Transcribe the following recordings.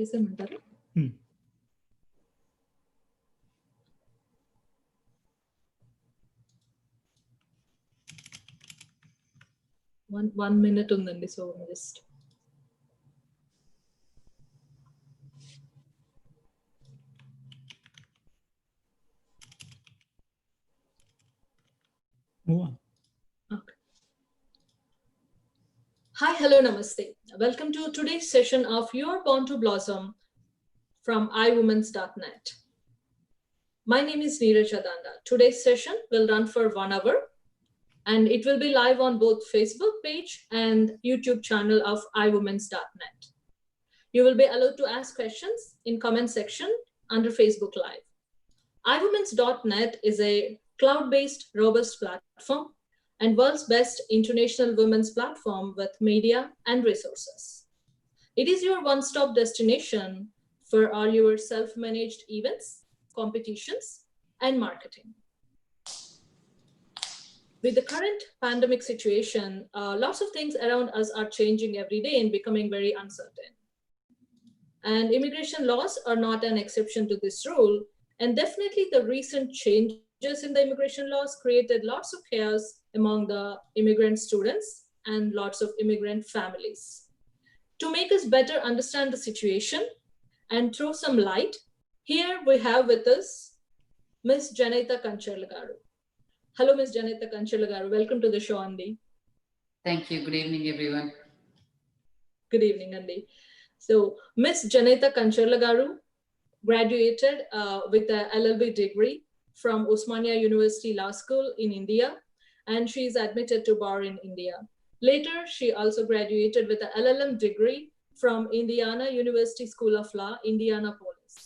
చేసేయమంటారా? 1 minute ఉందండి. So just okay. Hi, hello, namaste. Welcome to today's session of You're Born to Blossom from iWomens.net. My name is Neeraj Adanda. Today's session will run for 1 hour and it will be live on both Facebook page and YouTube channel of iWomens.net. You will be allowed to ask questions in comment section under Facebook Live. iWomens.net is a cloud-based, robust platform and world's best international women's platform with media and resources. It is your one-stop destination for all your self-managed events, competitions, and marketing. With the current pandemic situation, lots of things around us are changing every day and becoming very uncertain. And immigration laws are not an exception to this rule. And definitely the recent changes in the immigration laws created lots of chaos among the immigrant students and lots of immigrant families. To make us better understand the situation and throw some light, here we have with us Ms. Janita Kancharlagaru. Hello, Ms. Janita Kancharlagaru. Welcome to the show, Andy. Thank you. Good evening, everyone. Good evening, Andy. So, Ms. Janita Kancharlagaru graduated with an LLB degree from Osmania University Law School in India, and she is admitted to bar in India. Later, she also graduated with an LLM degree from Indiana University School of Law, Indianapolis.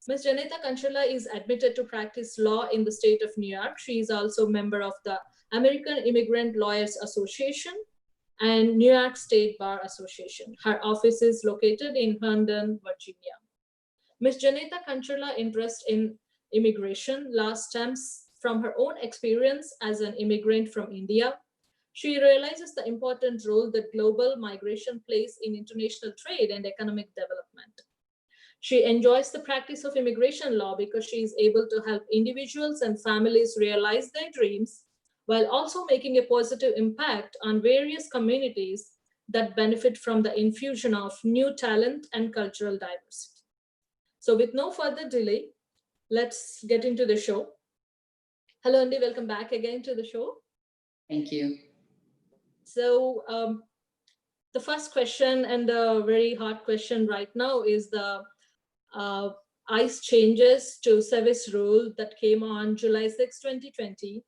Ms. Janita Kancharla is admitted to practice law in the state of New York. She is also a member of the American Immigrant Lawyers Association and New York State Bar Association. Her office is located in Herndon, Virginia. Ms. Janita Kancharla's interest in immigration law stems from her own experience as an immigrant from India. She realizes the important role that global migration plays in international trade and economic development. She enjoys the practice of immigration law because she is able to help individuals and families realize their dreams while also making a positive impact on various communities that benefit from the infusion of new talent and cultural diversity. So with no further delay, let's get into the show. Hello, Andy, welcome back again to the show. Thank you. So the first question and the very hot question right now is the ICE changes to service rule that came on July 6, 2020.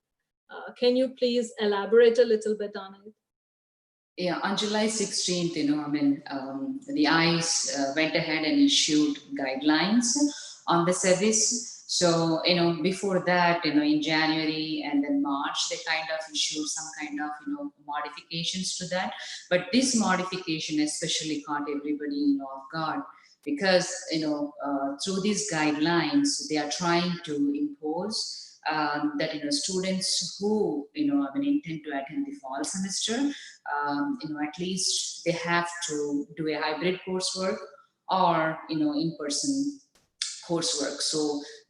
Can you please elaborate a little bit on it? Yeah, on July 16th, the ICE went ahead and issued guidelines on the service. So, before that, in January and then March, they kind of issued some kind of, modifications to that. But this modification especially caught everybody, off guard because, through these guidelines, they are trying to impose that students who intend to attend the fall semester, at least they have to do a hybrid coursework or in-person coursework. So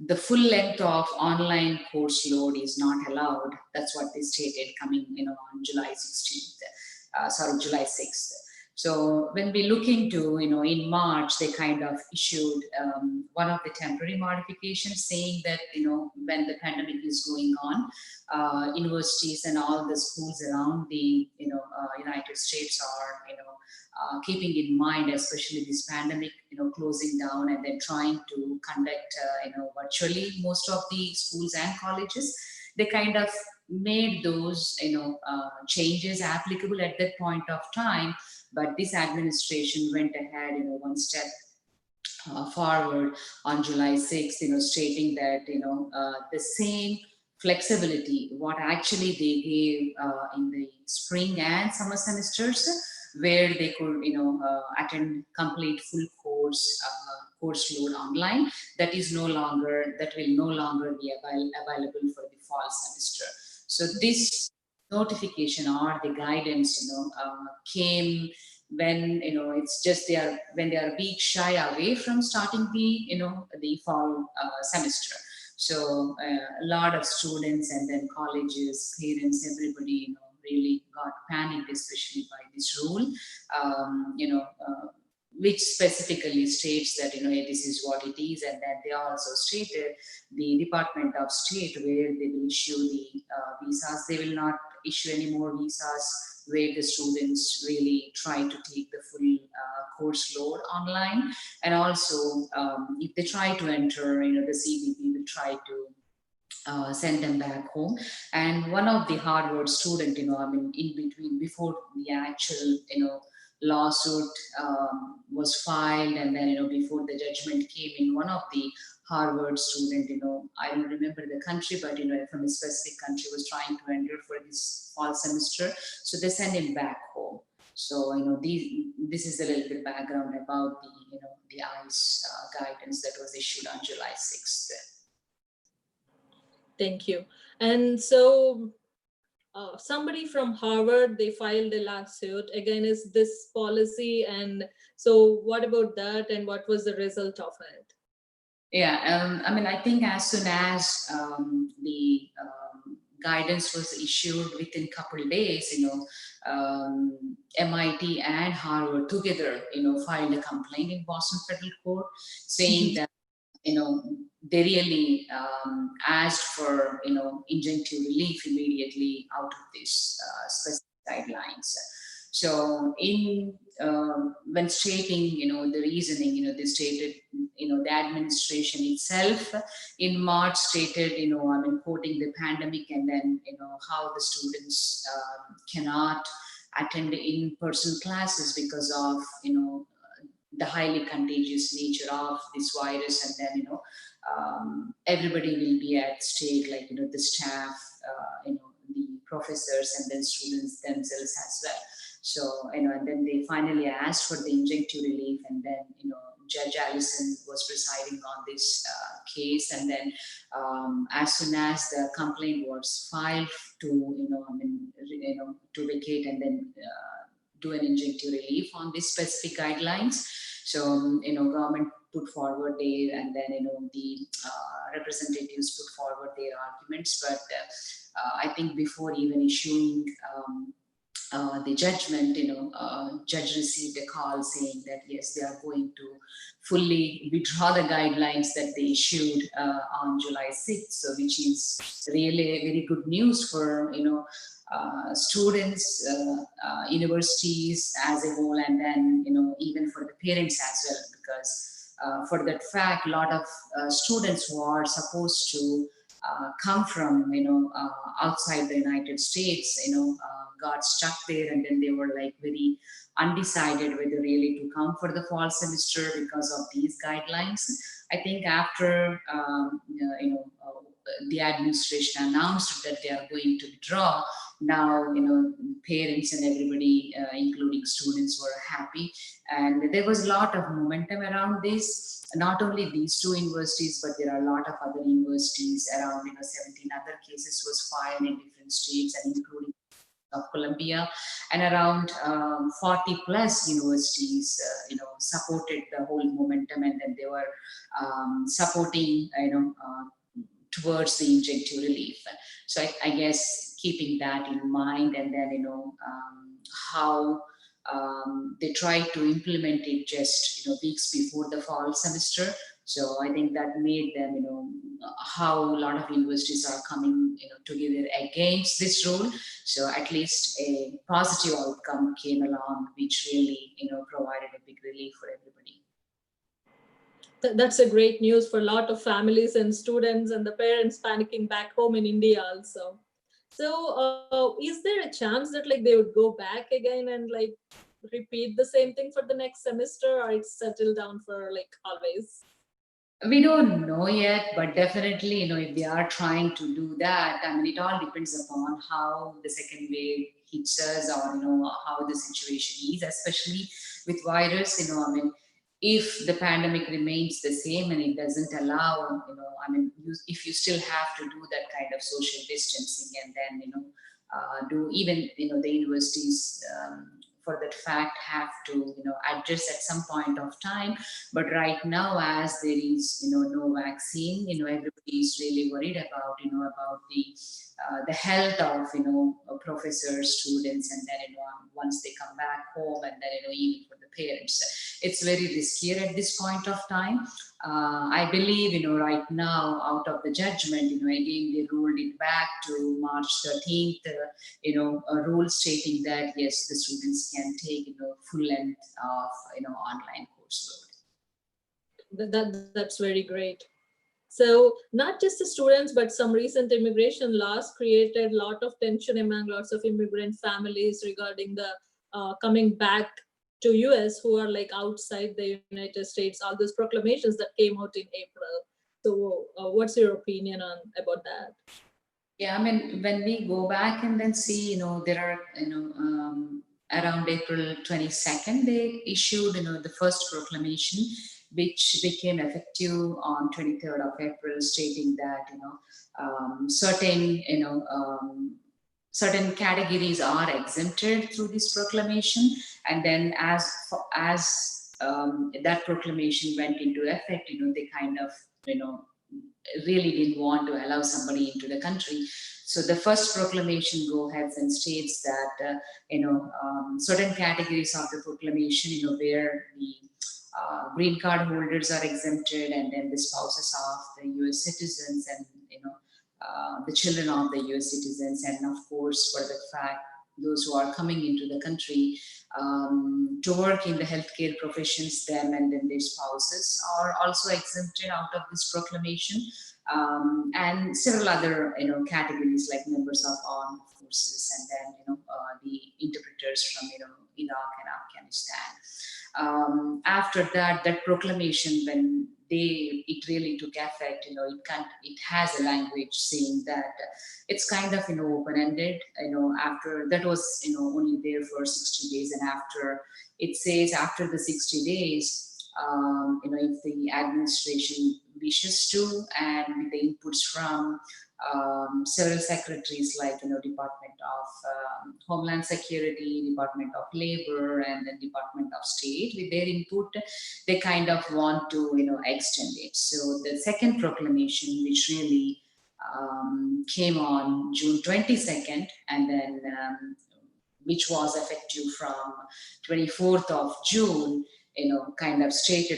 the full length of online course load is not allowed. That's what they stated coming on July 16th. July 6th. So when we look into, in March, they kind of issued one of the temporary modifications saying that, when the pandemic is going on, universities and all the schools around the, United States are, keeping in mind, especially this pandemic, closing down and then trying to conduct, virtually most of the schools and colleges. They kind of made those, changes applicable at that point of time. But this administration went ahead, one step forward on July 6th, stating that, the same flexibility, what actually they gave in the spring and summer semesters, where they could, attend complete full course load online, that will no longer be available for the fall semester. So this notification or the guidance, came when it's just when they are a week shy away from starting the fall semester. So a lot of students and then colleges, parents, everybody really got panicked, especially by this rule. Which specifically states that this is what it is, and then they also stated the Department of State where they will issue the visas. They will not issue any more visas where the students really try to take the full course load online. And also, if they try to enter, the CBP will try to send them back home. And one of the Harvard student, in between, before the actual, lawsuit was filed, and then, before the judgment came in, one of the Harvard student, I don't remember the country, but, from a specific country was trying to enter for this fall semester. So they send him back home. So, this is a little bit background about the ICE guidance that was issued on July 6th. Thank you. And so somebody from Harvard, they filed a lawsuit against this policy. And so what about that, and what was the result of it? Yeah, I think as soon as the guidance was issued, within a couple of days, MIT and Harvard together, filed a complaint in Boston Federal Court saying that they really asked for injunctive relief immediately out of this specific guidelines. So in when stating the reasoning, they stated the administration itself in March stated quoting the pandemic, and then how the students cannot attend in-person classes because of the highly contagious nature of this virus, and then everybody will be at stake, like the staff, the professors, and then students themselves as well. So and then they finally asked for the injunctive relief, and then Judge Allison was presiding on this case, and then as soon as the complaint was filed to to vacate and then do an injunctive relief on these specific guidelines. So, government put forward their, and then, the representatives put forward their arguments. But I think before even issuing the judgment, judge received a call saying that yes, they are going to fully withdraw the guidelines that they issued on July 6th. So, which is really very good news for students, universities as a whole, and then even for the parents as well, because for that fact, a lot of students who are supposed to come from outside the United States, got stuck there, and then they were like very undecided whether really to come for the fall semester because of these guidelines. I think after the administration announced that they are going to withdraw, now parents and everybody, including students, were happy, and there was a lot of momentum around this. Not only these two universities, but there are a lot of other universities around. 17 other cases was filed in different states, and including of Columbia, and around 40 plus universities, supported the whole momentum, and then they were supporting, towards the injunctive relief. So I guess keeping that in mind, and then how they tried to implement it just weeks before the fall semester. So I think that made them how a lot of universities are coming together against this rule. So at least a positive outcome came along, which really provided a big relief for everybody. That's a great news for a lot of families and students and the parents panicking back home in India also. So is there a chance that like they would go back again and like repeat the same thing for the next semester, or it's settled down for like always? We don't know yet, but definitely, if they are trying to do that, I mean, it all depends upon how the second wave hits us, or how the situation is, especially with virus. I mean, if the pandemic remains the same and it doesn't allow, I mean, if you still have to do that kind of social distancing, and then do even the universities for that fact have to adjust at some point of time. But right now, as there is no vaccine, everybody is really worried about about the health of professors, students, and then once they come back home, and then even for the parents, it's very riskier at this point of time. I believe right now, out of the judgment, again they ruled it back to March 13th. A rule stating that yes, the students can take full length of online course load. That's very great. So not just the students, but some recent immigration laws created a lot of tension among lots of immigrant families regarding the coming back to US who are like outside the United States. All those proclamations that came out in April. So what's your opinion on about that? Yeah, I mean, when we go back and then see, there are, around April 22nd, they issued, the first proclamation, which became effective on 23rd of April, stating that, certain, certain categories are exempted through this proclamation. And then as that proclamation went into effect, they kind of, really didn't want to allow somebody into the country. So the first proclamation go ahead and states that certain categories of the proclamation, where the green card holders are exempted, and then the spouses of the U.S. citizens, and the children of the U.S. citizens, and of course, for the fact those who are coming into the country to work in the healthcare professions, them and then their spouses are also exempted out of this proclamation, and several other categories like members of armed forces, and then the interpreters from Iraq and Afghanistan. After that, that proclamation, when it really took effect, it has a language saying that it's kind of open-ended. After that was only there for 60 days, and after it says after the 60 days, if the administration wishes to, and with the inputs from several secretaries like Department of Homeland Security, Department of Labor, and then Department of State, with their input, they kind of want to extend it. So the second proclamation, which really came on June 22nd, and then which was effective from 24th of June, kind of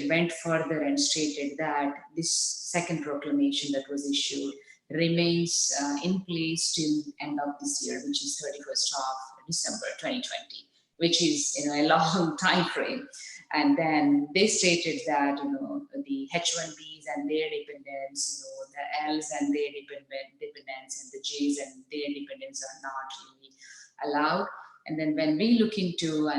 went further and stated that this second proclamation that was issued remains in place till end of this year, which is 31st of December 2020, which is a long time frame. And then they stated that the H1Bs and their dependents, the Ls and their dependents, and the Js and their dependents are not really allowed. And then when we look into,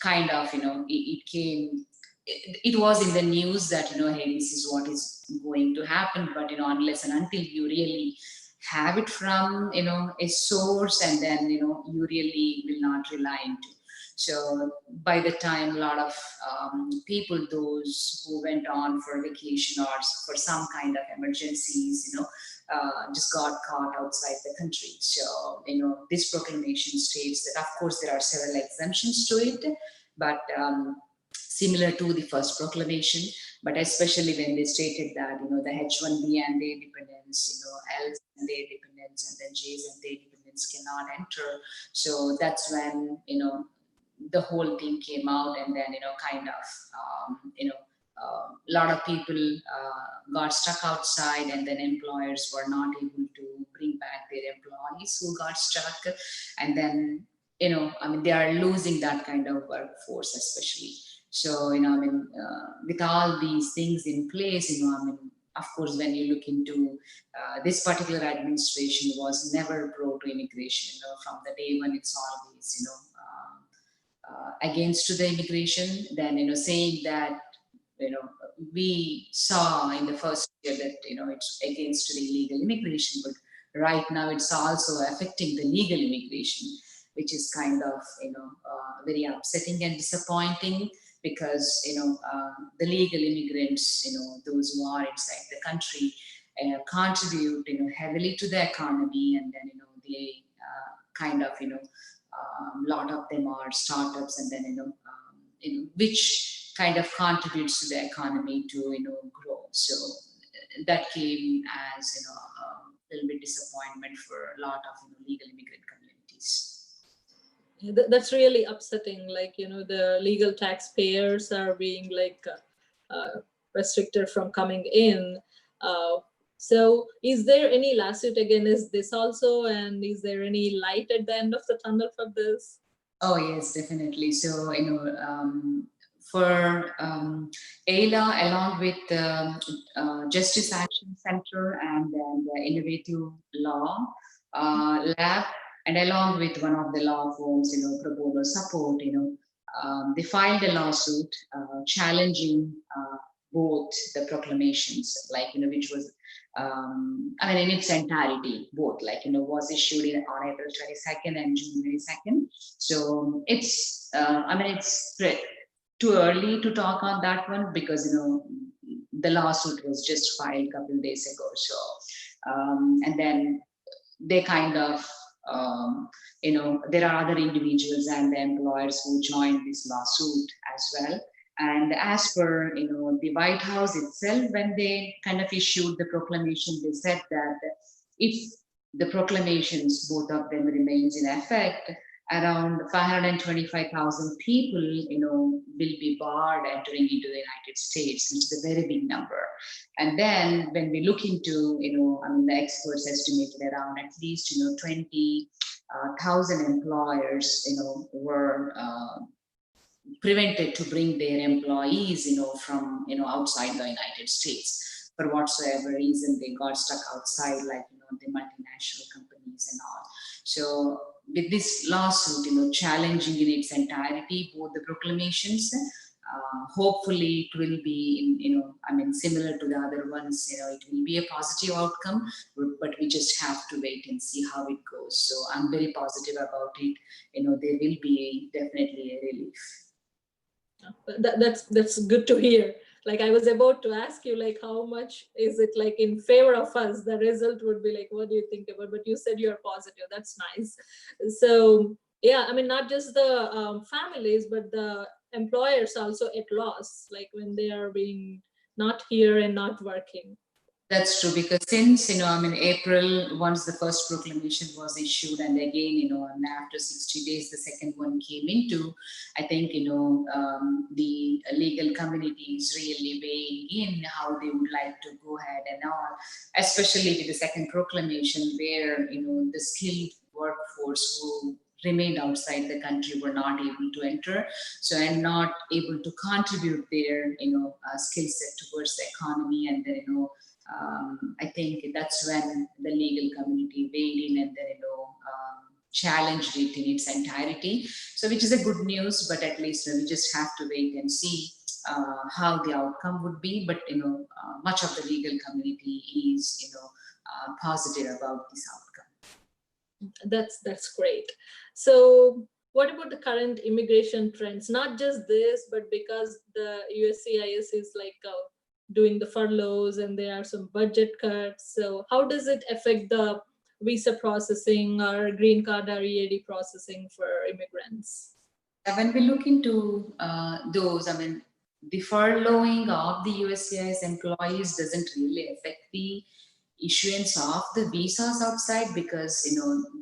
kind of, it came, it was in the news that, hey, this is what is going to happen. But, unless and until you really have it from, a source, and then, you really will not rely into. So by the time a lot of people, those who went on for vacation or for some kind of emergencies, just got caught outside the country. So, this proclamation states that, of course, there are several exemptions to it, but similar to the first proclamation, but especially when they stated that, the H1B and their dependents, Ls and their dependents, and then Js and their dependents cannot enter. So that's when, the whole thing came out, and then, kind of, a lot of people got stuck outside, and then employers were not able to bring back their employees who got stuck. And then, they are losing that kind of workforce, especially. So, with all these things in place, of course, when you look into this particular administration was never pro to immigration. From the day when it's always, against to the immigration, then saying that we saw in the first year that it's against to the illegal immigration, but right now it's also affecting the legal immigration, which is kind of very upsetting and disappointing, because the legal immigrants, those who are inside the country, contribute heavily to the economy, and then they kind of a lot of them are startups, and then which kind of contributes to the economy to grow. So that came as a little bit disappointment for a lot of legal immigrant communities. That's really upsetting. Like, the legal taxpayers are being like restricted from coming in. Uh, so, is there any lawsuit against this also? And is there any light at the end of the tunnel for this? Oh yes, definitely. So for AILA, along with the Justice Action Center and then the Innovative Law Lab, and along with one of the law firms, pro bono support, they filed a lawsuit challenging both the proclamations, like which was I mean, in its entirety, both, like, was issued on April 22nd and June 22nd. So it's, I mean, it's too early to talk on that one because, the lawsuit was just filed a couple of days ago. So, and then they kind of, there are other individuals and the employers who joined this lawsuit as well. And as per, the White House itself, when they kind of issued the proclamation, they said that if the proclamations, both of them remains in effect, around 525,000 people, will be barred entering into the United States, which is a very big number. And then when we look into, I mean, the experts estimated around at least, 20,000 employers, were prevented to bring their employees, from, outside the United States for whatsoever reason. They got stuck outside, like, the multinational companies and all. So with this lawsuit, challenging in its entirety both the proclamations, hopefully it will be, I mean, similar to the other ones, it will be a positive outcome, but we just have to wait and see how it goes. So I'm very positive about it. There will be definitely a relief. That's good to hear. Like, I was about to ask you, like, how much is it like in favor of us? The result would be like, what do you think about? But you said you're positive. That's nice. So yeah, I mean, not just the families, but the employers also at loss, like when they are being not here and not working. That's true, because since, I mean, April, once the first proclamation was issued, and again, and after 60 days, the second one came into, I think, the legal community is really weighing in how they would like to go ahead and all, especially with the second proclamation where, the skilled workforce who remained outside the country were not able to enter, so and not able to contribute their skill set towards the economy. And then I think that's when the legal community weighed in and then challenged it in its entirety. So which is a good news, but at least we just have to wait and see how the outcome would be. But much of the legal community is positive about this outcome. That's great. So what about the current immigration trends? Not just this, but because the USCIS is like doing the furloughs and there are some budget cuts. So how does it affect the visa processing or green card or EAD processing for immigrants? When we look into those, I mean, the furloughing of the USCIS employees doesn't really affect the issuance of the visas outside, because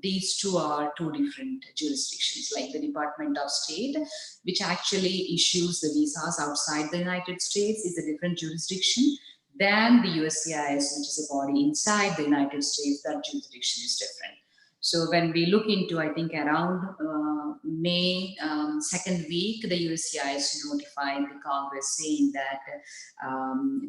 these two are two different jurisdictions. Like the Department of State, which actually issues the visas outside the United States, is a different jurisdiction than the USCIS, which is a body inside the United States. That jurisdiction is different. So when we look into, I think around May second week, the USCIS notified the Congress saying that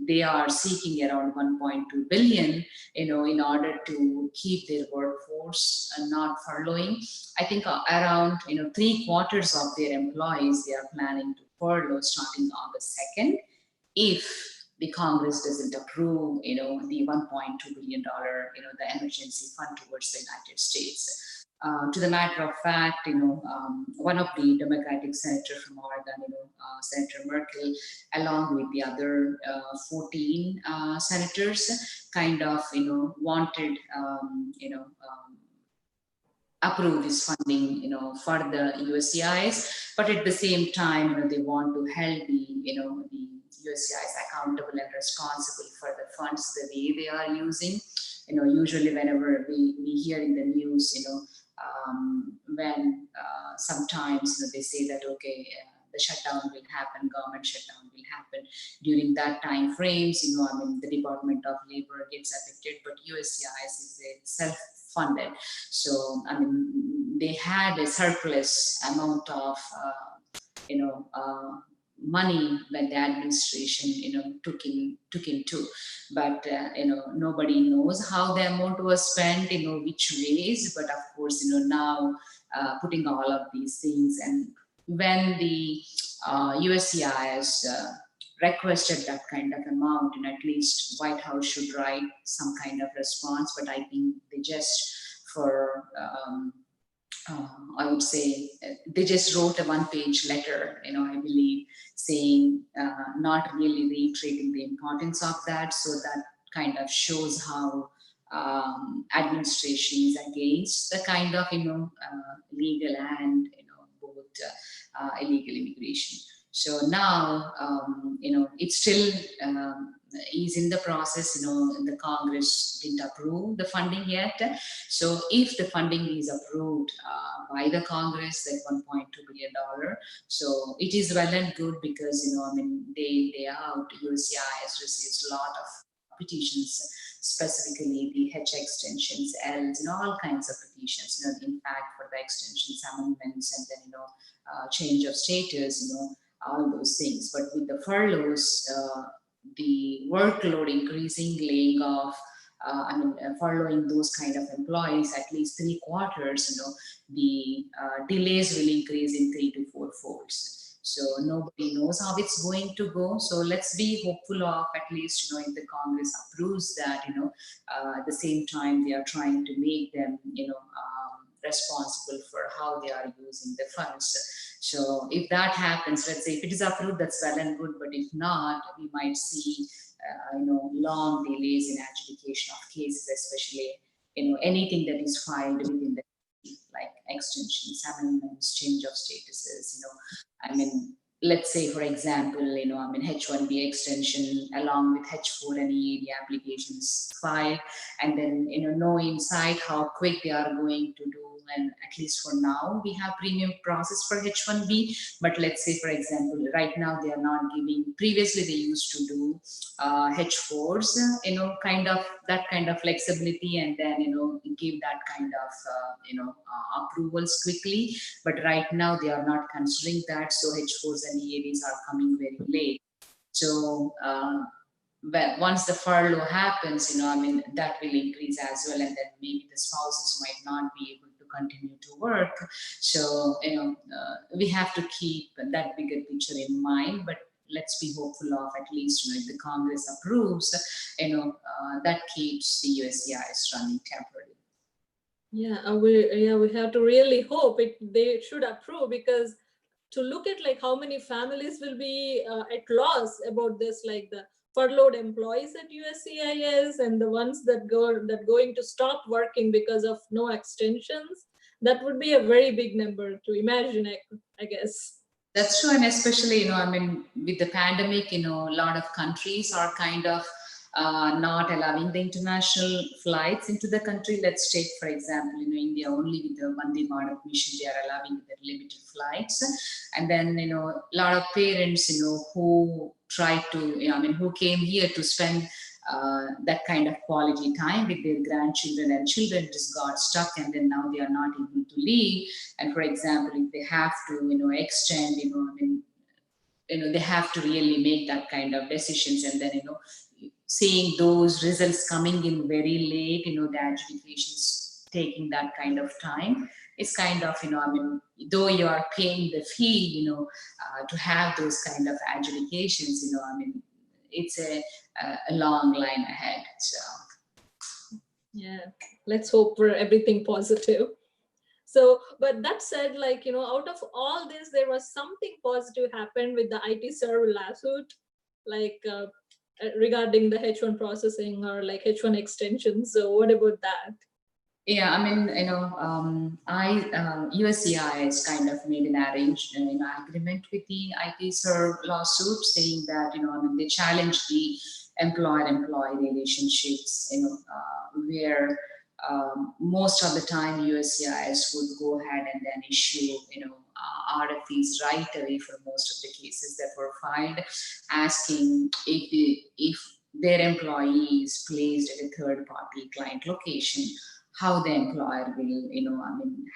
they are seeking around 1.2 billion, in order to keep their workforce not furloughing. I think around 3/4 of their employees they are planning to furlough starting August 2nd, if the Congress doesn't approve, the $1.2 billion, the emergency fund towards the United States. To the matter of fact, one of the Democratic senator from Oregon, Senator Merkel, along with the other 14 senators, kind of, wanted, approve this funding, for the USCIS. But at the same time, they want to hold the USCIS accountable and responsible for the funds the way they are using. Usually whenever we hear in the news, when sometimes they say that, okay, the shutdown will happen, government shutdown will happen during that time frames, the Department of Labor gets affected, but USCIS is self-funded. So, they had a surplus amount of, money when the administration, took into, but nobody knows how the amount was spent, which ways. But of course, now putting all of these things, and when the USCIS requested that kind of amount, and at least White House should write some kind of response. But I think they just for I would say they just wrote a one-page letter, I believe, saying not really reiterating the importance of that. So that kind of shows how administration is against the kind of legal and both illegal immigration. So now it's still is in the process. The Congress didn't approve the funding yet. So if the funding is approved by the Congress, that $1.2 billion, so it is well and good, because day out USCIS receives a lot of petitions, specifically the H extensions, Ls, all kinds of petitions. In fact, for the extensions, amendments, and then change of status, all those things. But with the furloughs, the workload increasing, laying off, following those kind of employees, at least 3 quarters, the delays will increase in 3 to 4 folds. So nobody knows how it's going to go. So let's be hopeful of at least, if the Congress approves that, at the same time they are trying to make them, responsible for how they are using the funds. So if that happens, let's say if it is approved, that's well and good. But if not, we might see, long delays in adjudication of cases, especially, anything that is filed within the, like extensions, amendments, change of statuses. Let's say, for example, H1B extension along with H4 and EAD applications filed, and then, know inside how quick they are going to do. And at least for now, we have premium process for H1B. But let's say, for example, right now they are not giving. Previously, they used to do H4s, that kind of flexibility, and then give that kind of approvals quickly. But right now they are not considering that. So H4s and EADs are coming very late. So once the furlough happens, that will increase as well, and then maybe the spouses might not be able to continue to work. So we have to keep that bigger picture in mind. But let's be hopeful of at least, if the Congress approves, that keeps the USCIS running temporarily. Yeah, we have to really hope they should approve, because to look at like how many families will be at loss about this, like the furloughed employees at USCIS and the ones that going to stop working because of no extensions, that would be a very big number to imagine, I guess. That's true. And especially, with the pandemic, a lot of countries are kind of not allowing the international flights into the country. Let's take, for example, India, only with the Vande Bharat mission, they are allowing the limited flights. And then, a lot of parents, who try to, who came here to spend that kind of quality time with their grandchildren and children, just got stuck, and then now they are not able to leave. And for example, if they have to, extend, they have to really make that kind of decisions. And then, seeing those results coming in very late, the adjudications taking that kind of time, it's kind of, though you are paying the fee, to have those kind of adjudications, it's a long line ahead. So yeah, let's hope for everything positive. So, but that said, like, out of all this, there was something positive happened with the IT server lawsuit, like regarding the H1 processing or like H1 extensions. So what about that? Yeah, I mean, USCIS kind of made an agreement with the IT serve lawsuit, saying that, I mean, they challenged the employer-employee relationships, where most of the time USCIS would go ahead and then issue, RFEs right away for most of the cases that were filed, asking if their employee is placed at a third-party client location, how the employer will,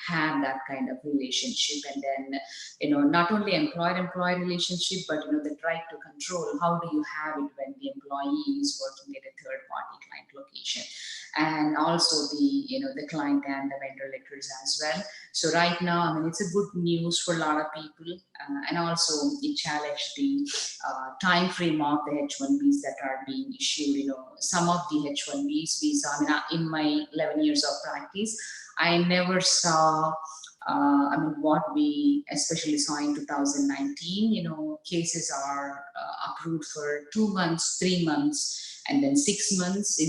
have that kind of relationship. And then, not only employer-employee relationship, but, the right to control, how do you have it when the employee is working at a third-party client location? And also the client and the vendor letters as well. So right now, I mean, it's a good news for a lot of people. And also it challenged the time frame of the H-1Bs that are being issued. Some of the H-1Bs visa, I mean, in my 11 years of practice, I never saw, what we especially saw in 2019, cases are approved for 2 months, 3 months, and then 6 months,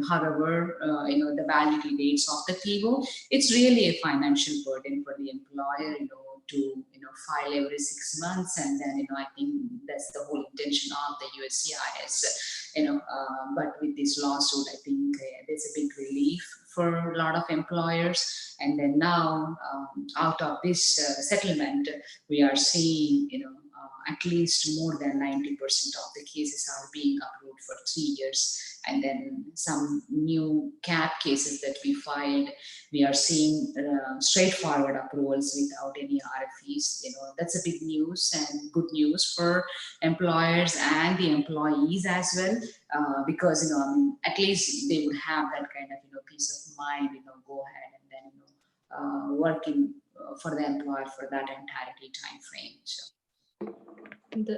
however, the validity dates of the PO. It's really a financial burden for the employer, to, file every 6 months. And then, I think that's the whole intention of the USCIS, but with this lawsuit, I think there's a big relief for a lot of employers. And then now, out of this settlement, we are seeing, at least more than 90% of the cases are being approved for 3 years. And then some new CAP cases that we filed, we are seeing straightforward approvals without any RFEs. That's a big news and good news for employers and the employees as well, because at least they would have that kind of peace of mind. Go ahead and then working for the employer for that entirety time frame. So.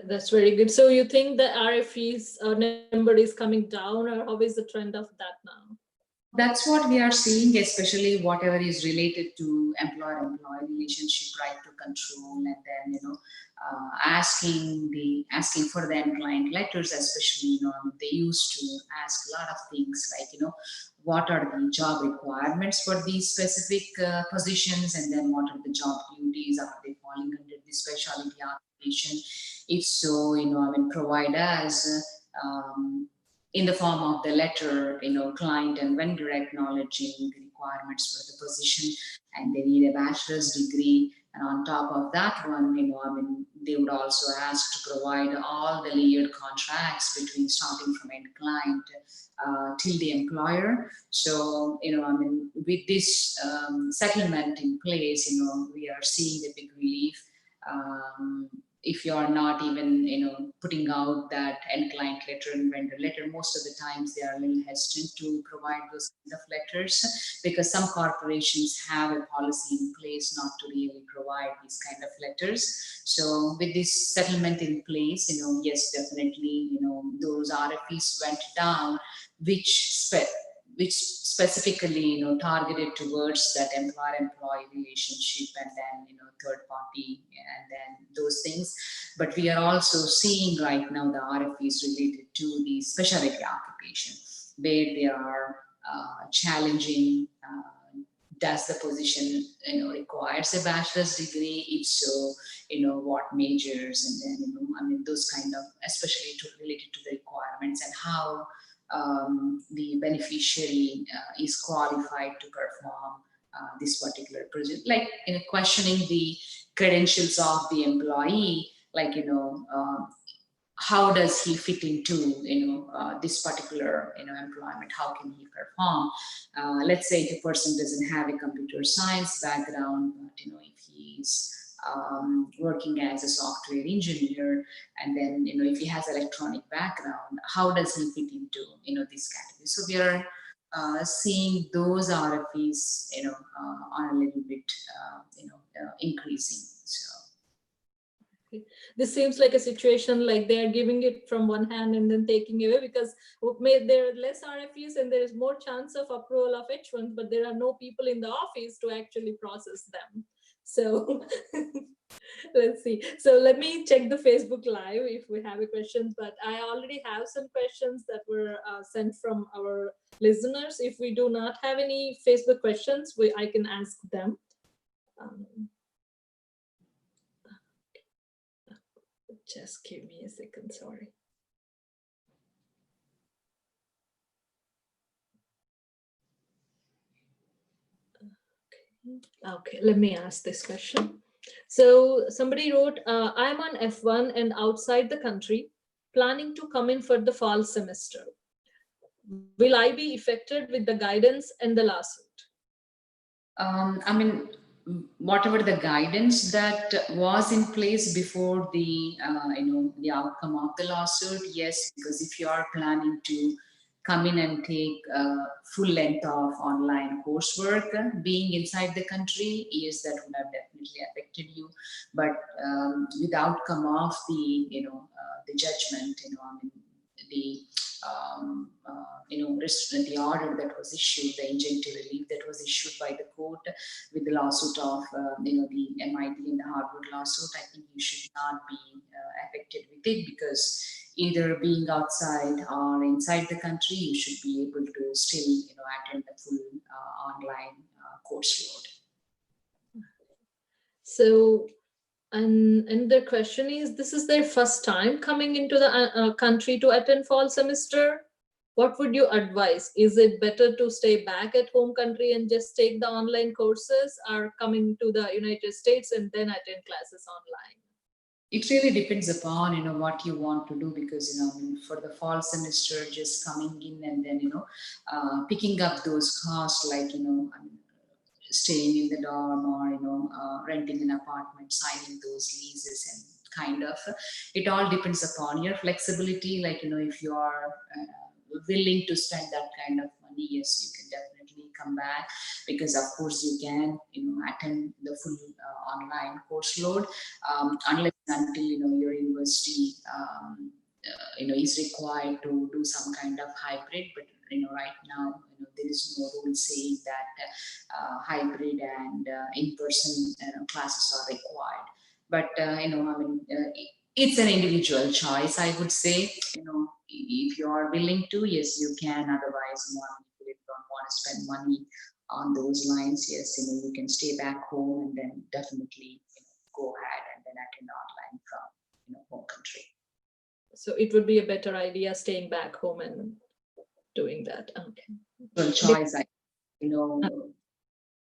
That's very good. So you think the RFEs number is coming down, or how is the trend of that now? That's what we are seeing, especially whatever is related to employer-employee relationship, right to control, and then asking for the client letters, especially they used to ask a lot of things like what are the job requirements for these specific positions, and then what are the job duties, are they falling under the specialty occupation? If so, provide us. In the form of the letter, client and vendor acknowledging the requirements for the position, and they need a bachelor's degree. And on top of that one, they would also ask to provide all the layered contracts between starting from end client till the employer. So, with this settlement in place, we are seeing a big relief. If you are not even putting out that end client letter and vendor letter, most of the times they are a little hesitant to provide those kind of letters, because some corporations have a policy in place not to really provide these kind of letters. So with this settlement in place, yes, definitely, those RFPs went down, which specifically targeted towards that employer-employee relationship, and then third party, and then those things. But we are also seeing right now the RFPs related to the specialty occupation, where they are challenging. Does the position requires a bachelor's degree? If so, what majors, and then those kind of, especially related to the requirements, and how the beneficiary is qualified to perform this particular project, like questioning the credentials of the employee, like how does he fit into this particular employment, how can he perform. Let's say if a person doesn't have a computer science background, but if he's working as a software engineer, and then if he has electronic background, how does he fit into this category? So we are seeing those RFPs on a little bit increasing. So this seems like a situation like they are giving it from one hand and then taking away, because there are less RFPs and there is more chance of approval of H1s, but there are no people in the office to actually process them. So let's see. So let me check the Facebook Live if we have a questions, but I already have some questions that were sent from our listeners. If we do not have any Facebook questions, I can ask them. Just give me a second, sorry. Okay, let me ask this question. So somebody wrote, I'm on F1 and outside the country, planning to come in for the fall semester. Will I be affected with the guidance and the lawsuit? I mean, whatever the guidance that was in place before the the outcome of the lawsuit, yes, because if you are planning to come in and take full length of online coursework, being inside the country, yes, that would have definitely affected you. But with outcome of the the judgment, I mean, the the order that was issued, the injunctive relief that was issued by the court with the lawsuit of the MIT and the Harvard lawsuit, I think you should not be affected with it, because either being outside or inside the country, you should be able to still attend the full online course load. So, and the question is, this is their first time coming into the country to attend fall semester. What would you advise? Is it better to stay back at home country and just take the online courses, or coming to the United States and then attend classes online? It really depends upon what you want to do, because for the fall semester, just coming in and then picking up those costs, like staying in the dorm, or renting an apartment, signing those leases, and kind of it all depends upon your flexibility. Like if you are willing to spend that kind of money, yes, you can definitely come back, because of course you can attend the full online course load, unless until your university is required to do some kind of hybrid. But right now there is no rule saying that hybrid and in-person classes are required. But it's an individual choice, I would say. If you are willing to, yes, you can. Otherwise, if you don't want to spend money on those lines, yes, you can stay back home and then definitely go ahead and then attend online from home country. So it would be a better idea staying back home and doing that. Okay. Well, choice,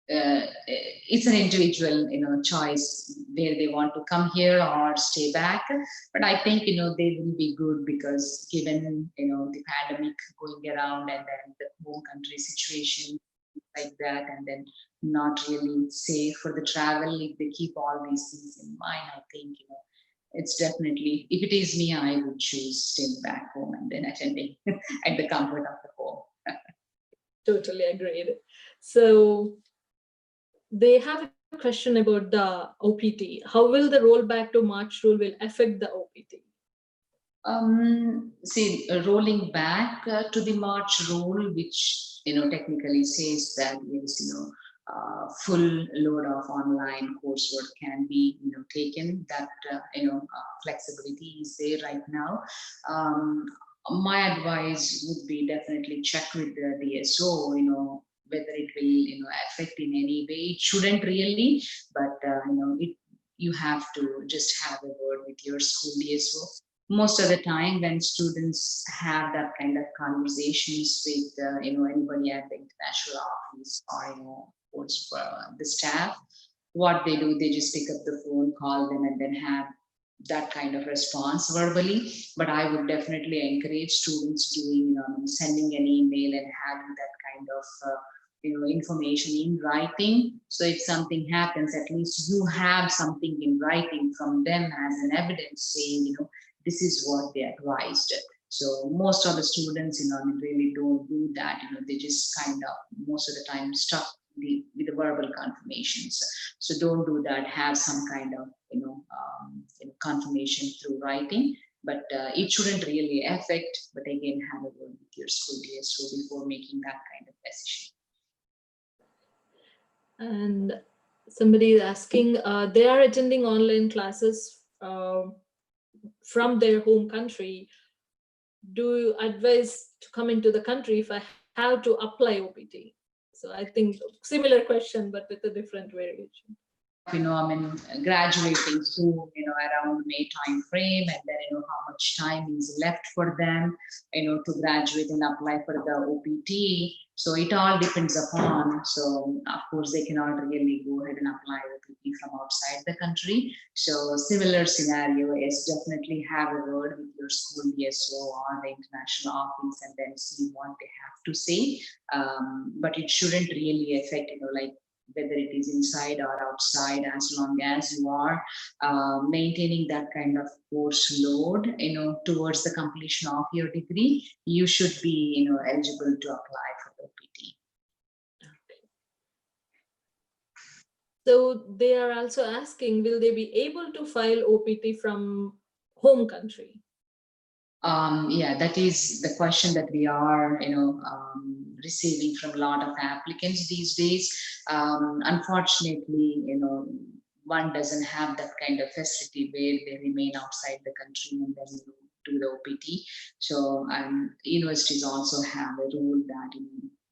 it's an individual choice where they want to come here or stay back. But I think they will be good, because given the pandemic going around, and then the home country situation like that, and then not really safe for the travel, if they keep all these things in mind, I think it's definitely, if it is me, I would choose staying back home and then attending at the comfort of the home. Totally agreed. So they have a question about the OPT. How will the rollback to March rule will affect the OPT? See, rolling back to the March rule, which technically says that yes, full load of online coursework can be taken. That flexibility is there right now. My advice would be definitely check with the DSO. Whether it will affect in any way. It shouldn't really, but you have to just have a word with your school DSO. Most of the time when students have that kind of conversations with anybody at the international office, or the staff, what they do, they just pick up the phone, call them, and then have that kind of response verbally. But I would definitely encourage students doing sending an email and having that kind of information in writing. So if something happens, at least you have something in writing from them as an evidence, saying this is what they advised. So most of the students really don't do that. They just kind of most of the time stuck with the verbal confirmations. So don't do that. Have some kind of confirmation through writing. But it shouldn't really affect. But again, have a word with your school DSO before making that kind of decision. And Somebody is asking, they are attending online classes from their home country. Do you advise to come into the country if I have to apply OPT? So I think similar question, but with a different variation. Graduating soon, around May time frame, and then, how much time is left for them, to graduate and apply for the OPT. So it all depends upon, so of course they cannot really go ahead and apply OPT from outside the country. So similar scenario is definitely have a word with your school DSO or the international office and then see what they have to say. But it shouldn't really affect, like whether it is inside or outside, as long as you are maintaining that kind of course load, towards the completion of your degree, you should be, eligible to apply for the OPT. So they are also asking, will they be able to file OPT from home country? Yeah, that is the question that we are, receiving from a lot of applicants these days. Unfortunately, one doesn't have that kind of facility where they remain outside the country and then do the OPT. So universities also have a rule that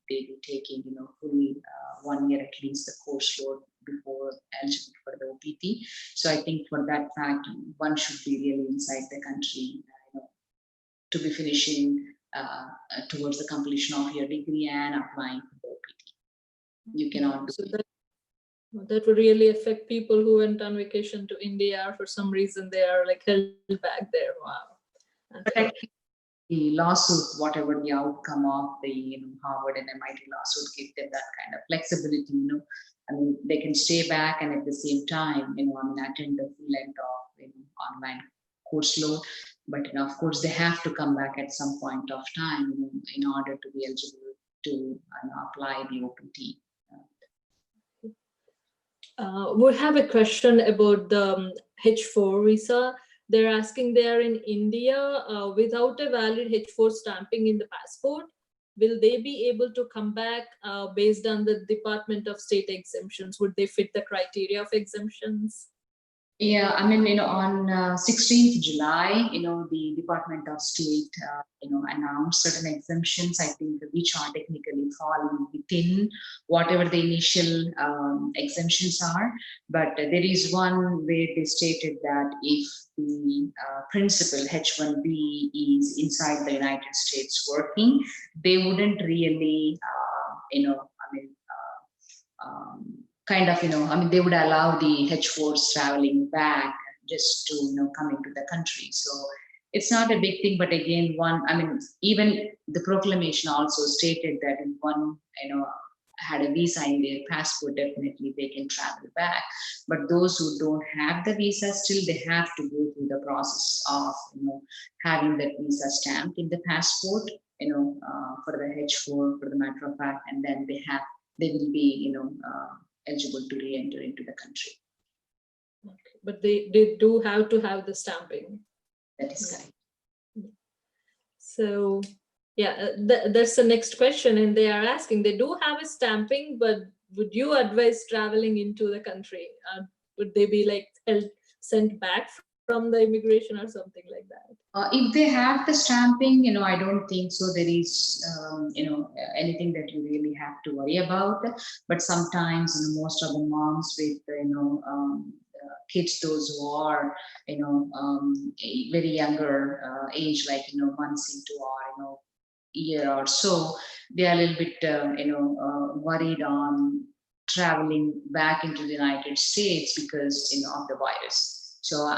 they be taking, fully 1 year at least the course load before eligible for the OPT. So I think for that fact, one should be really inside the country, to be finishing towards the completion of your degree and applying for the OPT. You cannot do so that would really affect people who went on vacation to India. For some reason, they are like held back there. Wow. Okay. The lawsuit, whatever the outcome of the Harvard and MIT lawsuit, give them that kind of flexibility. They can stay back and at the same time, attend the full length of online course load. But of course, they have to come back at some point of time, in order to be eligible to apply the OPT. We have a question about the H4 visa. They're asking, they are in India without a valid H4 stamping in the passport. Will they be able to come back based on the Department of State exemptions? Would they fit the criteria of exemptions? Yeah, on 16th July, the Department of State, announced certain exemptions, I think, which are technically falling within whatever the initial exemptions are. But there is one where they stated that if the principal H1B is inside the United States working, they wouldn't really, they would allow the H4s traveling back just to, come into the country. So it's not a big thing, but again, even the proclamation also stated that if one, had a visa in their passport, definitely they can travel back. But those who don't have the visa, still they have to go through the process of, having that visa stamped in the passport, for the H4, for the matter of fact, and then they will be, eligible to re-enter into the country. Okay. But they do have to have the stamping. That is correct. So yeah, that's the next question, and they are asking, they do have a stamping, but would you advise traveling into the country? Would they be like sent back from the immigration or something like that? If they have the stamping, I don't think so. There is, anything that you really have to worry about. But sometimes, most of the moms with, kids, those who are, a very younger age, like, months into or, year or so, they are a little bit, worried on traveling back into the United States because, of the virus. So,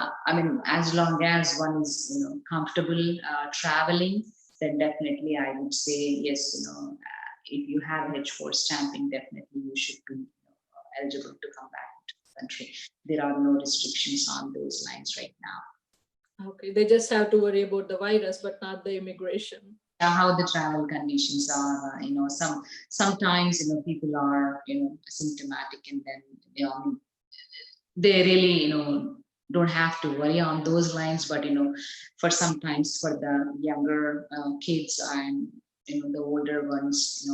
as long as one is, comfortable traveling, then definitely I would say yes. If you have H4 stamping, definitely you should be eligible to come back to the country. There are no restrictions on those lines right now. Okay, they just have to worry about the virus, but not the immigration. How the travel conditions are, sometimes, people are, symptomatic, and then, they really, don't have to worry on those lines. But, for sometimes for the younger kids and the older ones,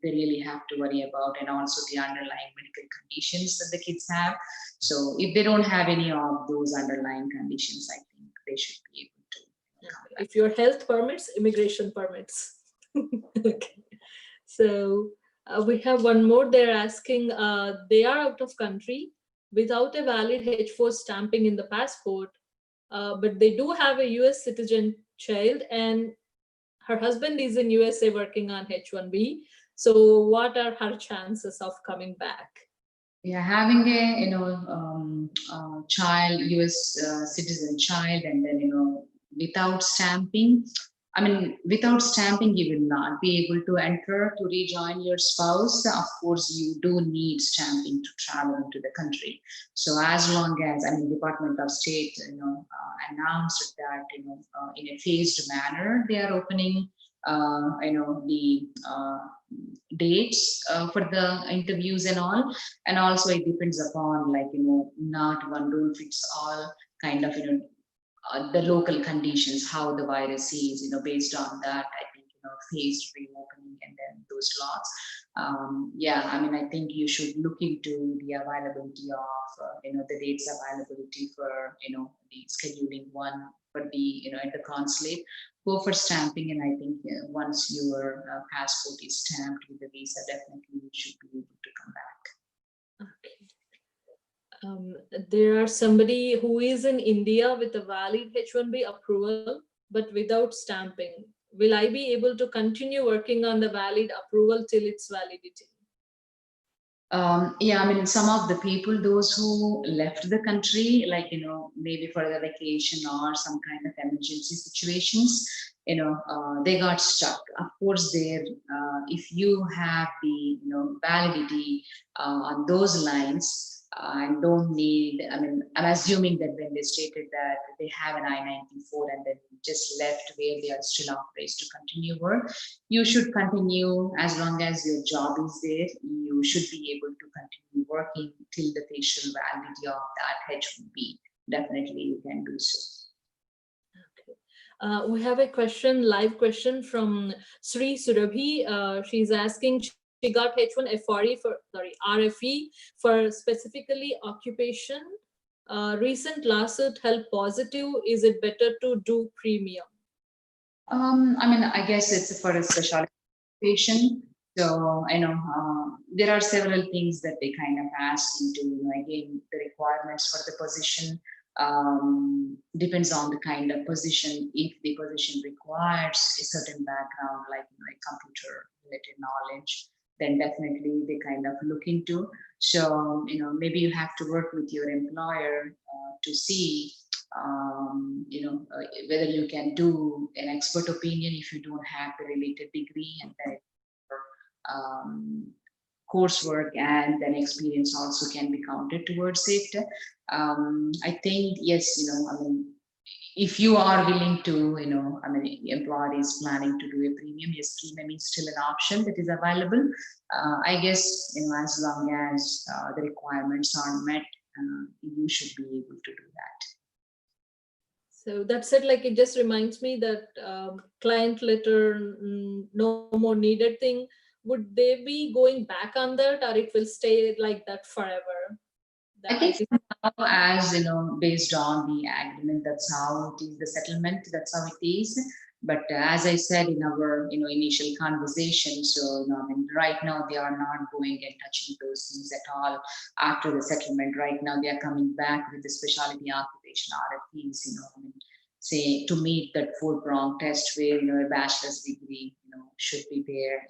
they really have to worry about, and also the underlying medical conditions that the kids have. So if they don't have any of those underlying conditions, I think they should be able to come back. If your health permits, immigration permits. Okay. So we have one more. They're asking, they are out of country without a valid H4 stamping in the passport, but they do have a US citizen child, and her husband is in USA working on H1B. So what are her chances of coming back? Yeah, having a child, U.S. Citizen child, and then without stamping. I mean, without stamping, you will not be able to enter to rejoin your spouse. Of course, you do need stamping to travel into the country. So as long as, I mean, Department of State, announced that in a phased manner they are opening, the dates for the interviews and all, and also it depends upon, like, not one rule fits all kind of, the local conditions, how the virus is, based on that, I think, phased reopening and then those lots. Yeah, I mean, I think you should look into the availability of, the dates availability for, the scheduling one for the, at the consulate. Go for stamping, and I think once your passport is stamped with the visa, definitely you should be able to come back. Okay. There are somebody who is in India with a valid H1B approval, but without stamping. Will I be able to continue working on the valid approval till its validity? Yeah, I mean, some of the people, those who left the country, like, maybe for the vacation or some kind of emergency situations, they got stuck. Of course, if you have the, validity on those lines, and don't need, I mean, I'm assuming that when they stated that they have an I-94 and then just left where they are still authorized to continue work, you should continue as long as your job is there. You should be able to continue working till the facial validity of that H1B. Definitely, you can do so. Okay. We have a live question from Sri Surabhi. She's asking, she got H1 RFE for specifically occupation. Recent lawsuit held positive. Is it better to do premium? I mean, I guess it's for a special patient. So, there are several things that they kind of ask into, again, the requirements for the position depends on the kind of position. If the position requires a certain background, like, a computer related knowledge, then definitely they kind of look into. So, maybe you have to work with your employer to see whether you can do an expert opinion if you don't have the related degree, and then coursework and then experience also can be counted towards it. I think, yes, I mean, if you are willing to, I mean, the employer is planning to do a premium, yes, premium is still an option that is available. I guess, as long as the requirements are met, you should be able to do that. So that's it. Like, it just reminds me that client letter, no more needed thing. Would they be going back on that, or it will stay like that forever? I think now, as based on the agreement, that's how it is, the settlement, that's how it is. But as I said in our initial conversation, so I mean, right now they are not going and touching those things at all after the settlement. Right now they are coming back with the specialty occupation RFPs, I mean, say, to meet that 4-prong test where a bachelor's degree should be there.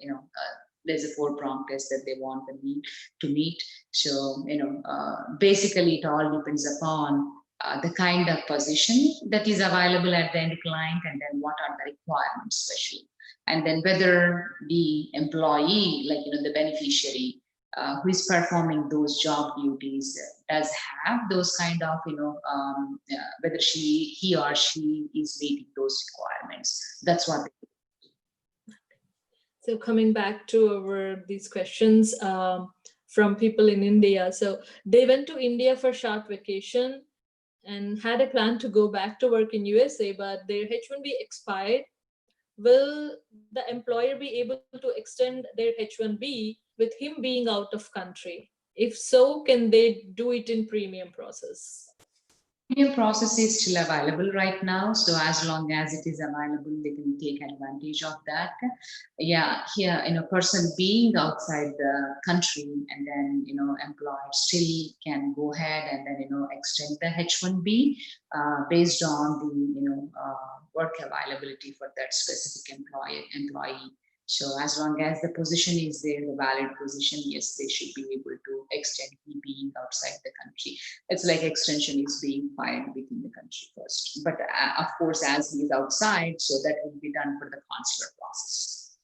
There's a 4-prong test that they want to meet. So basically it all depends upon the kind of position that is available at the end client, and then what are the requirements especially, and then whether the employee, like the beneficiary who is performing those job duties does have those kind of whether he or she is meeting those requirements. That's what. So coming back to these questions from people in India. So they went to India for short vacation and had a plan to go back to work in USA, but their H1B expired. will the employer be able to extend their H1B with him being out of country? If so, can they do it in premium process? Premium process is still available right now, so as long as it is available, they can take advantage of that. Yeah, here, person being outside the country and then, employer still can go ahead and then, extend the H1B based on the, work availability for that specific employee. So as long as the position is there, the valid position, yes, they should be able to extend he being outside the country. It's like extension is being filed within the country first. But of course, as he is outside, so that will be done for the consular process.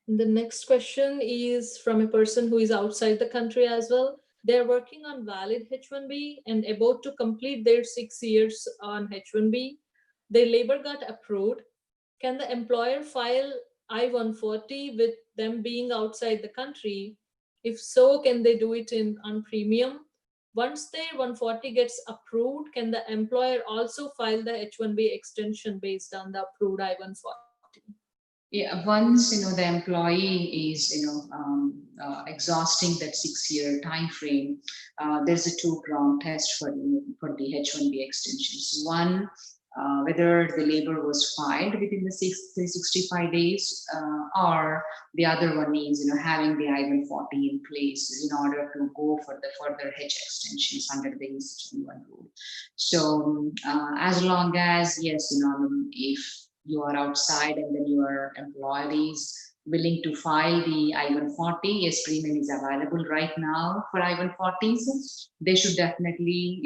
The next question is from a person who is outside the country as well. They're working on valid H1B and about to complete their 6 years on H1B. Their labor got approved. Can the employer file I-140 with them being outside the country? If so, can they do it on premium? Once their 140 gets approved, can the employer also file the H1B extension based on the approved I-140? Yeah, once the employee is exhausting that 6 year time frame, there's a two-pronged test for the H1B extensions. One, whether the labor was filed within the 365 days, or the other one is having the I-140 in place in order to go for the further H extensions under the EC21 rule. So as long as yes, if you are outside and then your employer is willing to file the I-140, yes, premium is available right now for I-140s. They should definitely,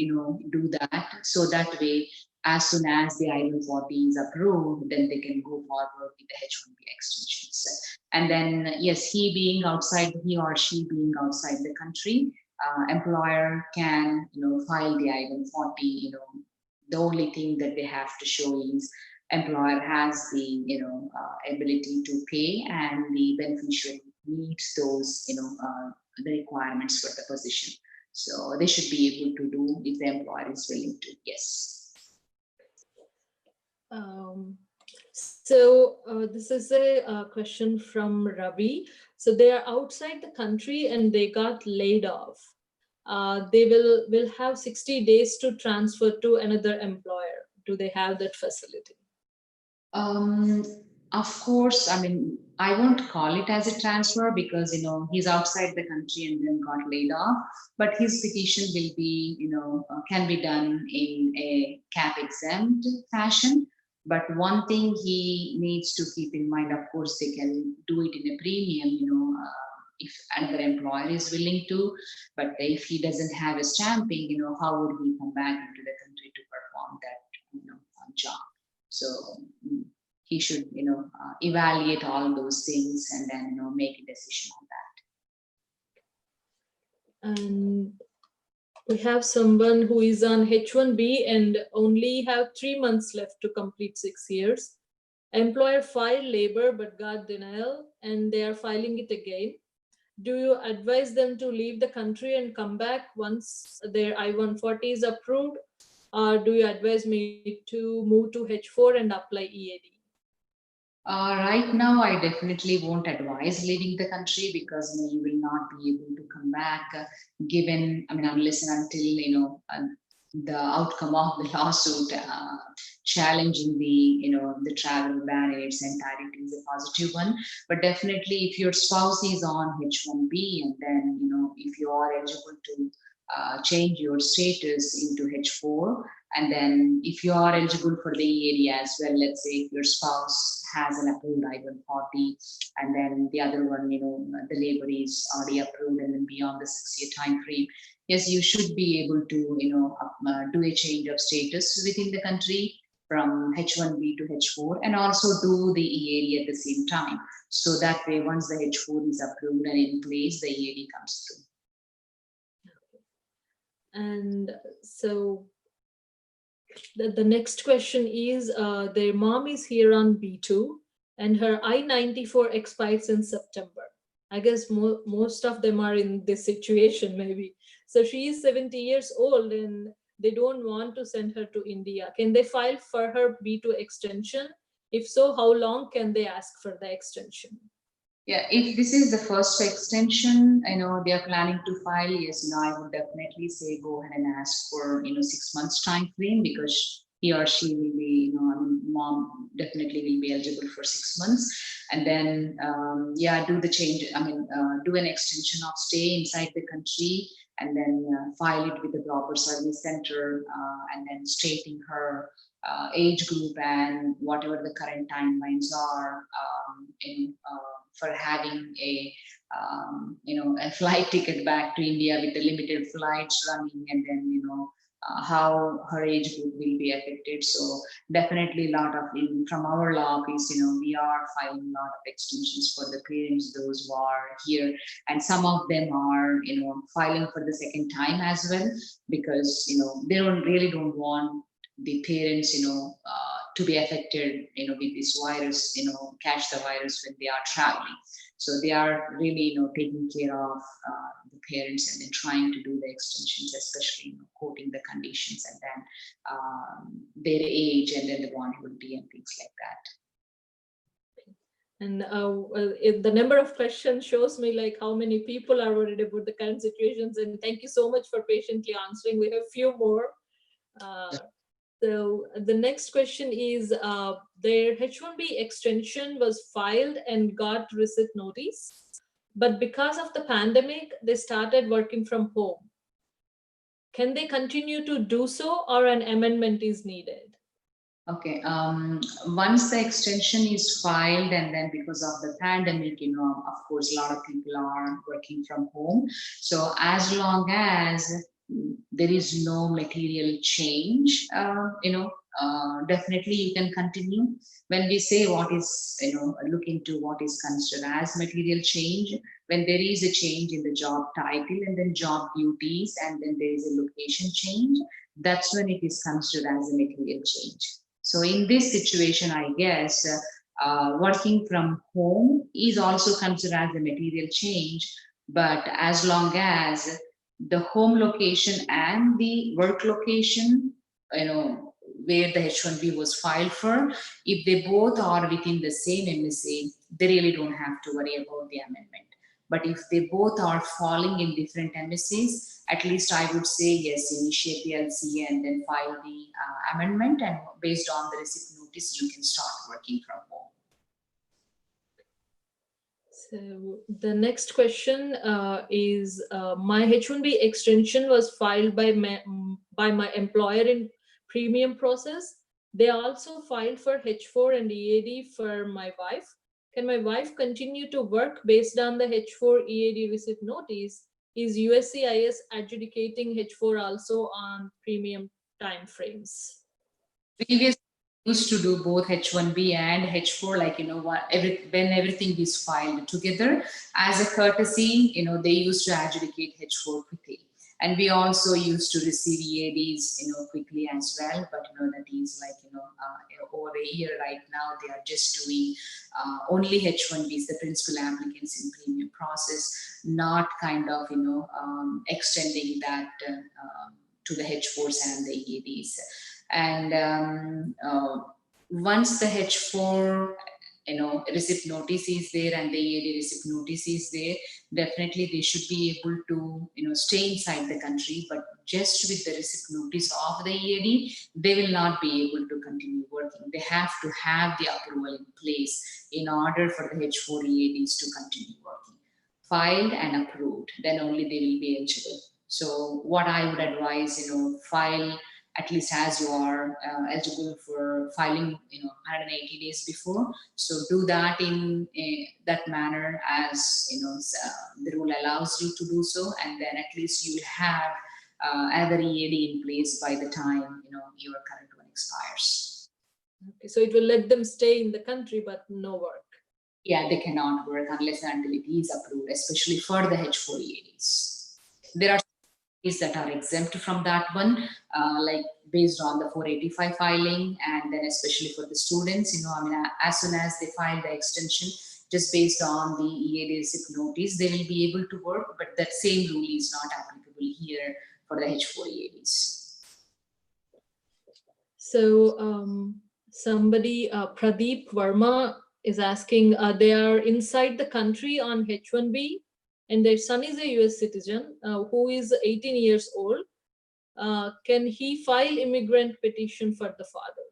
do that. So that way, as soon as the I-140 is approved, then they can go forward with the H1B extensions. And then, yes, he or she being outside the country, employer can, file the I-140, the only thing that they have to show is employer has the ability to pay and the beneficiary meets those the requirements for the position, so they should be able to do if the employer is willing to. Yes. This is a question from Ravi. So they are outside the country and they got laid off. They will have 60 days to transfer to another employer. Do they have that facility? Of course, I mean, I won't call it as a transfer because, he's outside the country and then got laid off, but his petition will be, can be done in a cap exempt fashion. But one thing he needs to keep in mind, of course, they can do it in a premium, if another employer is willing to, but if he doesn't have a stamping, how would he come back into the country to perform that, job? So he should, evaluate all those things and then, make a decision on that. And we have someone who is on H1B and only have 3 months left to complete 6 years. Employer filed labor but got denial and they are filing it again. Do you advise them to leave the country and come back once their I-140 is approved? Or do you advise me to move to H4 and apply EAD? Right now, I definitely won't advise leaving the country because you will not be able to come back, given, unless and until the outcome of the lawsuit challenging the travel ban in its entirety is a positive one. But definitely, if your spouse is on H1B and then if you are eligible to change your status into H4, and then if you are eligible for the EAD as well, let's say if your spouse has an approved I-140 and then the other one, the labor is already approved and then beyond the 6 year time frame, yes, you should be able to, do a change of status within the country from H1B to H4 and also do the EAD at the same time. So that way, once the H4 is approved and in place, the EAD comes through. And so the next question is, their mom is here on B2 and her I-94 expires in September. I guess most of them are in this situation maybe. So she is 70 years old and they don't want to send her to India. Can they file for her B2 extension? If so, how long can they ask for the extension? Yeah, if this is the first extension, they are planning to file, yes, I would definitely say go ahead and ask for, 6 months time frame, because he or she will be, mom definitely will be eligible for 6 months. And then, yeah, do the change, do an extension of stay inside the country, and then file it with the proper service center, and then stating her age group and whatever the current timelines are, for having a flight ticket back to India with the limited flights running, and then how her age group will be affected. So definitely a lot of, from our law office, we are filing a lot of extensions for the parents, those who are here, and some of them are filing for the second time as well, because they don't want the parents to be affected with this virus, catch the virus when they are traveling. So they are really taking care of the parents, and then trying to do the extensions, especially quoting the conditions, and then their age, and then the vulnerability and things like that. And the number of questions shows me like how many people are worried about the current situations. And thank you so much for patiently answering. We have a few more. So the next question is, their H-1B extension was filed and got receipt notice, but because of the pandemic, they started working from home. Can they continue to do so, or an amendment is needed? Okay. Once the extension is filed, and then because of the pandemic, of course, a lot of people are working from home. So as long as there is no material change, definitely you can continue. When we say what is, look into what is considered as material change, when there is a change in the job title and then job duties, and then there is a location change, that's when it is considered as a material change. So in this situation, I guess working from home is also considered as a material change, but as long as the home location and the work location, where the H-1B was filed for, if they both are within the same MSA, they really don't have to worry about the amendment. But if they both are falling in different MSAs, at least I would say yes, initiate the LCA and then file the amendment, and based on the receipt notice, you can start working from home. So the next question is, my H-1B extension was filed by my employer in premium process. They also filed for H4 and EAD for my wife. Can my wife continue to work based on the H4 EAD receipt notice? Is USCIS adjudicating H4 also on premium timeframes? Previously, used to do both H-1B and H-4, like, when everything is filed together as a courtesy, they used to adjudicate H-4 quickly. And we also used to receive EADs, quickly as well. But, that is like, over a year right now, they are just doing only H-1Bs, the principal applicants in premium process, not kind of, extending that to the H-4s and the EADs. And once the H4 receipt notice is there and the EAD receipt notice is there, definitely they should be able to stay inside the country, but just with the receipt notice of the EAD, they will not be able to continue working. They have to have the approval in place in order for the H4 EADs to continue working. Filed and approved, then only they will be eligible. So what I would advise, file at least as you are eligible for filing 180 days before. So do that in that manner, as the rule allows you to do so, and then at least you will have another EAD in place by the time your current one expires. Okay, so it will let them stay in the country but no work. Yeah, they cannot work unless and until it is approved, especially for the H4 EADs. There are that are exempt from that one, like based on the 485 filing, and then especially for the students, as soon as they file the extension, just based on the EAD receipt notice, they will be able to work, but that same rule is not applicable here for the H4 EADs. So somebody, Pradeep Verma, is asking, they are inside the country on H1B, and their son is a US citizen who is 18 years old. Can he file immigrant petition for the father?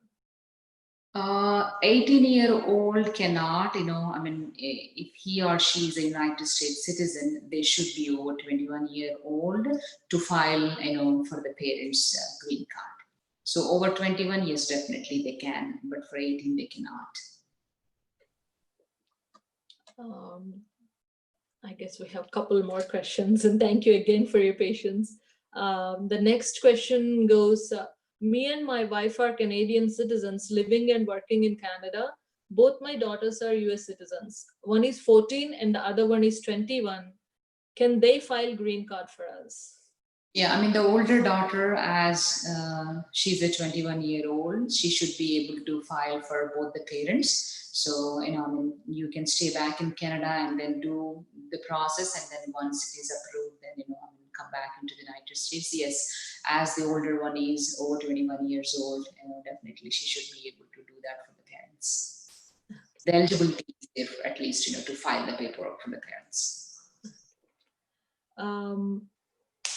18-year-old cannot, I mean, if he or she is a United States citizen, they should be over 21-year-old to file, for the parents' green card. So over 21 years, definitely they can, but for 18, they cannot. I guess we have a couple more questions, and thank you again for your patience. The next question goes, me and my wife are Canadian citizens living and working in Canada. Both my daughters are US citizens. One is 14 and the other one is 21. Can they file green card for us? Yeah, I mean, the older daughter, as she's a 21-year-old, she should be able to file for both the parents. So, I mean, you can stay back in Canada and then do the process. And then once it is approved, then, come back into the United States. Yes, as the older one is over 21 years old, definitely she should be able to do that for the parents. The eligibility is there, at least, to file the paperwork for the parents.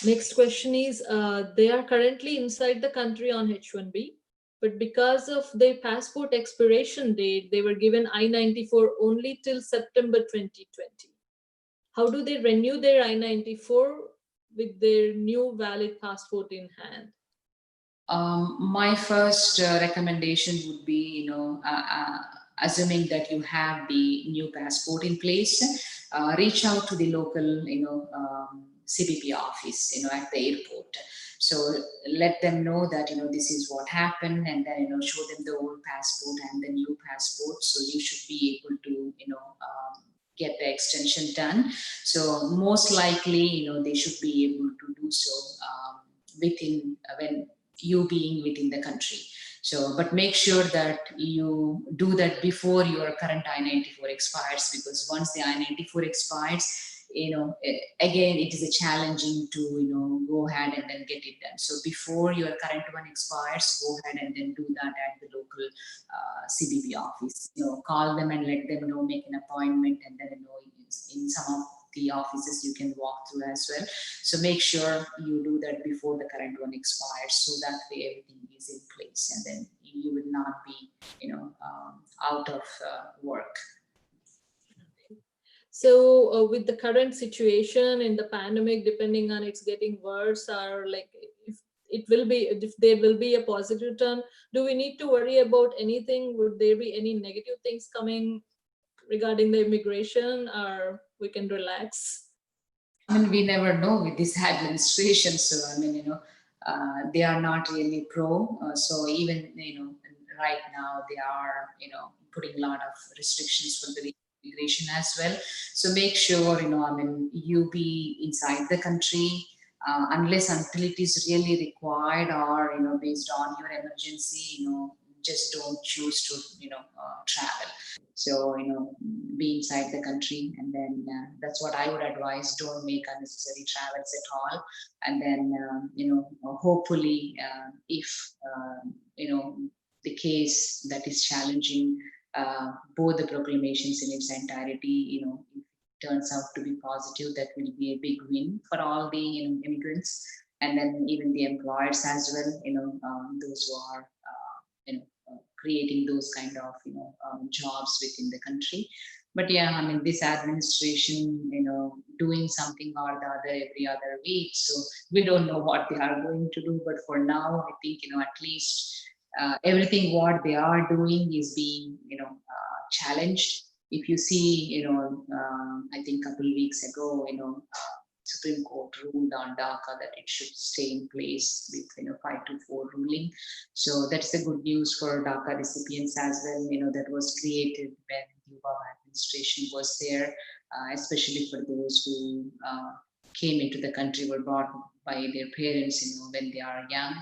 Next question is, they are currently inside the country on H1B, but because of their passport expiration date, they were given I-94 only till September 2020. How do they renew their I-94 with their new valid passport in hand? My first recommendation would be, assuming that you have the new passport in place, reach out to the local, CBP office, at the airport. So let them know that, this is what happened, and then, show them the old passport and the new passport. So you should be able to, get the extension done. So most likely, they should be able to do so within when you being within the country. So, but make sure that you do that before your current I-94 expires, because once the I-94 expires, again, it is a challenging to, go ahead and then get it done. So before your current one expires, go ahead and then do that at the local CBP office. Call them and let them know, make an appointment, and then, in some of the offices you can walk through as well. So make sure you do that before the current one expires, so that way everything is in place, and then you will not be, out of work. So with the current situation in the pandemic, depending on it's getting worse, or like if there will be a positive turn, do we need to worry about anything? Would there be any negative things coming regarding the immigration, or we can relax? I mean, we never know with this administration. So, I mean, they are not really pro. So even, right now they are, putting a lot of restrictions for the immigration as well. So make sure, I mean, you be inside the country, unless until it is really required, or, based on your emergency, just don't choose to, travel. So, be inside the country, and then that's what I would advise. Don't make unnecessary travels at all. And then, hopefully, if, the case that is challenging both the proclamations in its entirety, if it turns out to be positive, that will be a big win for all the immigrants, and then even the employers as well, those who are, creating those kind of jobs within the country. But yeah, I mean, this administration, doing something or the other every other week, so we don't know what they are going to do. But for now, I think, at least everything what they are doing is being challenged. If you see, I think a couple of weeks ago, Supreme Court ruled on DACA that it should stay in place with 5-4 ruling. So that's the good news for DACA recipients as well. That was created when the Obama administration was there, especially for those who came into the country, were brought by their parents, when they are young.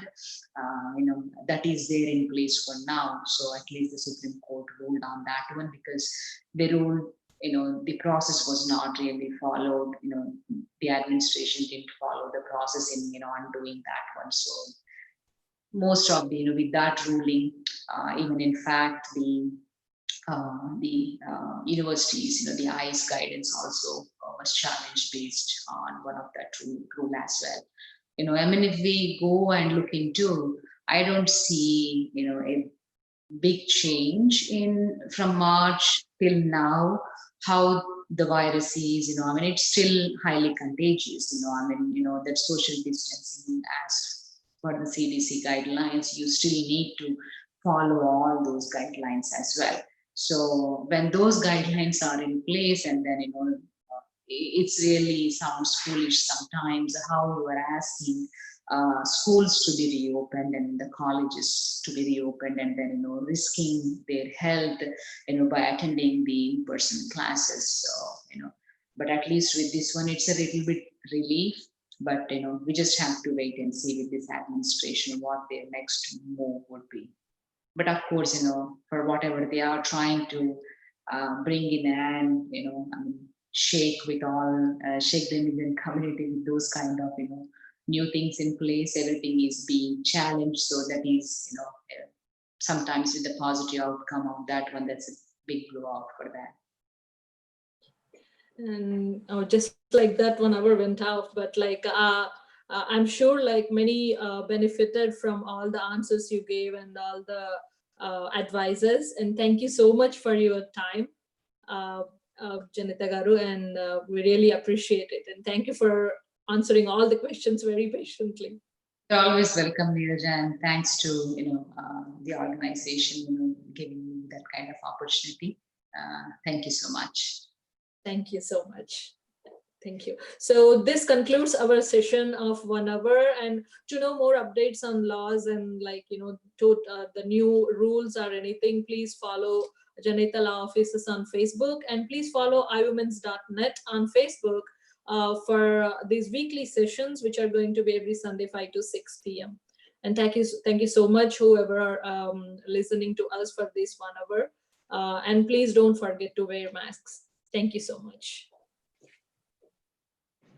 That is there in place for now. So at least the Supreme Court ruled on that one, because they ruled, the process was not really followed. The administration didn't follow the process in, undoing that one. So most of the, with that ruling, even in fact the universities, the ICE guidance also was challenged based on one of that rule as well. I mean, if we go and look into, I don't see, a big change in from March till now, how the virus is, I mean, it's still highly contagious, I mean, that social distancing as per the CDC guidelines, you still need to follow all those guidelines as well. So when those guidelines are in place, and then, it's really sounds foolish sometimes how you are asking schools to be reopened and the colleges to be reopened, and then risking their health by attending the in-person classes. So but at least with this one it's a little bit relief, but we just have to wait and see with this administration what their next move would be. But of course, for whatever they are trying to bring in, and I mean, shake with all shake the Indian community with those kind of new things in place, everything is being challenged, so that is sometimes with the positive outcome of that one, that's a big blowout for that. And just like that 1 hour went out, but like I'm sure like many benefited from all the answers you gave and all the advices, and thank you so much for your time, Janita Garu, and we really appreciate it, and thank you for answering all the questions very patiently. You're always welcome, Neeraj, and thanks to the organization giving me that kind of opportunity. Thank you so much. Thank you so much. Thank you. So this concludes our session of 1 hour. And to know more updates on laws and like, the new rules or anything, please follow Janita Law Offices on Facebook, and please follow iWomens.net on Facebook for these weekly sessions, which are going to be every Sunday, 5 to 6 p.m. And thank you so much, whoever are listening to us for this 1 hour. And please don't forget to wear masks. Thank you so much.